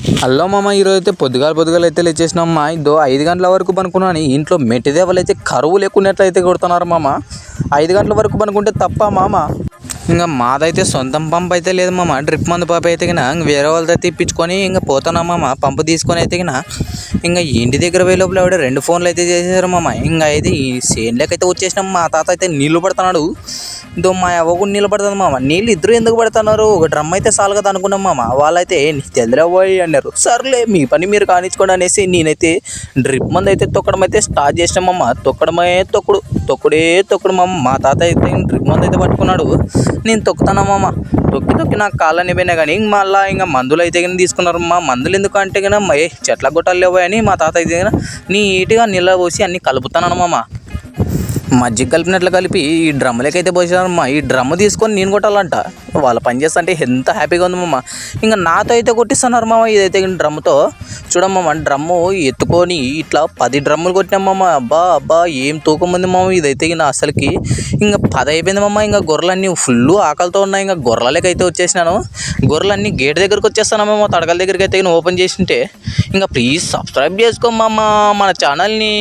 Hello మామ, ఈరోజు అయితే పొద్దుగాల అయితే లేచేసినాం మా. 5 గంటల వరకు పనుకున్నాను. ఇంట్లో మెట్టి దేవలు అయితే కరువు లేకున్నట్లు అయితే కొడుతున్నారు మామ. 5 గంటల వరకు పనుకుంటే తప్ప మామ. ఇంకా మాదైతే సొంతం పంప్ అయితే లేదు మామ. డ్రిప్ మందు పంప్ అయితే కినా వేరే వాళ్ళతో తెప్పించుకొని ఇంకా పోతున్నా మామ. పంపు తీసుకొని అయితే కినా ఇంకా ఇంటి దగ్గర పోయే లోపల ఆవిడ 2 ఫోన్లు అయితే చేసేసారు మామ. ఇంకా అయితే ఈ సేన్లోకి అయితే వచ్చేసినాం. మా తాత అయితే నీళ్లు పడుతున్నాడు. మా అవ్వ కూడా నీళ్ళు పడుతుంది మామ. నీళ్ళు ఇద్దరు ఎందుకు పడుతున్నారు? ఒక డ్రమ్ అయితే చాలు కదా అనుకున్నాం మామ. వాళ్ళైతే తెల్లపోయి అన్నారు. సర్లే మీ పని మీరు కానిచ్చుకోండి అనేసి నేనైతే డ్రిప్ మంది అయితే తొక్కడం అయితే స్టార్ట్ చేసినాం మామ. తొక్కుడు మామ. మా తాత అయితే డ్రిప్ మంది అయితే పట్టుకున్నాడు. నేను తొక్కుతానా మామ. తొక్కి నాకు కాళ్ళని పోయినా కానీ మళ్ళీ ఇంకా మందులు అయితే కానీ తీసుకున్నారు. మా మందులు ఎందుకు అంటే కన్నా చెట్ల గొట్టాలు లేవు అని మా తాత అయితే నీట్గా నీళ్ళ పోసి అన్నీ కలుపుతాను మామ. మజ్జిగ కలిపినట్లు కలిపి ఈ డ్రమ్ములకి అయితే పోసారమ్మా. ఈ డ్రమ్ము తీసుకొని నేను కొట్టాలంట. వాళ్ళ పని చేస్తుంటే ఎంత హ్యాపీగా ఉంది మామ. ఇంకా నాతో అయితే కొట్టిస్తున్నారు మామ. ఇదైతే డ్రమ్ముతో చూడమ్మా. డ్రమ్ము ఎత్తుకొని ఇట్లా 10 డ్రమ్ములు కొట్టినామమ్మ. అబ్బా ఏం తూకం ఉంది మామ. ఇదైతే ఇంకా అసలుకి ఇంకా 10 అయిపోయింది మామ. ఇంకా గొర్రెలన్నీ ఫుల్ ఆకలితో ఉన్నాయి. ఇంకా గొర్రెలకి అయితే వచ్చేసినాను. గొర్రెలన్నీ గేట్ దగ్గరకు వచ్చేస్తానమ్మా. తడకల దగ్గరికి అయితే ఓపెన్ చేసింటే ఇంకా ప్లీజ్ సబ్స్క్రైబ్ చేసుకోమ్మా మన ఛానల్ని.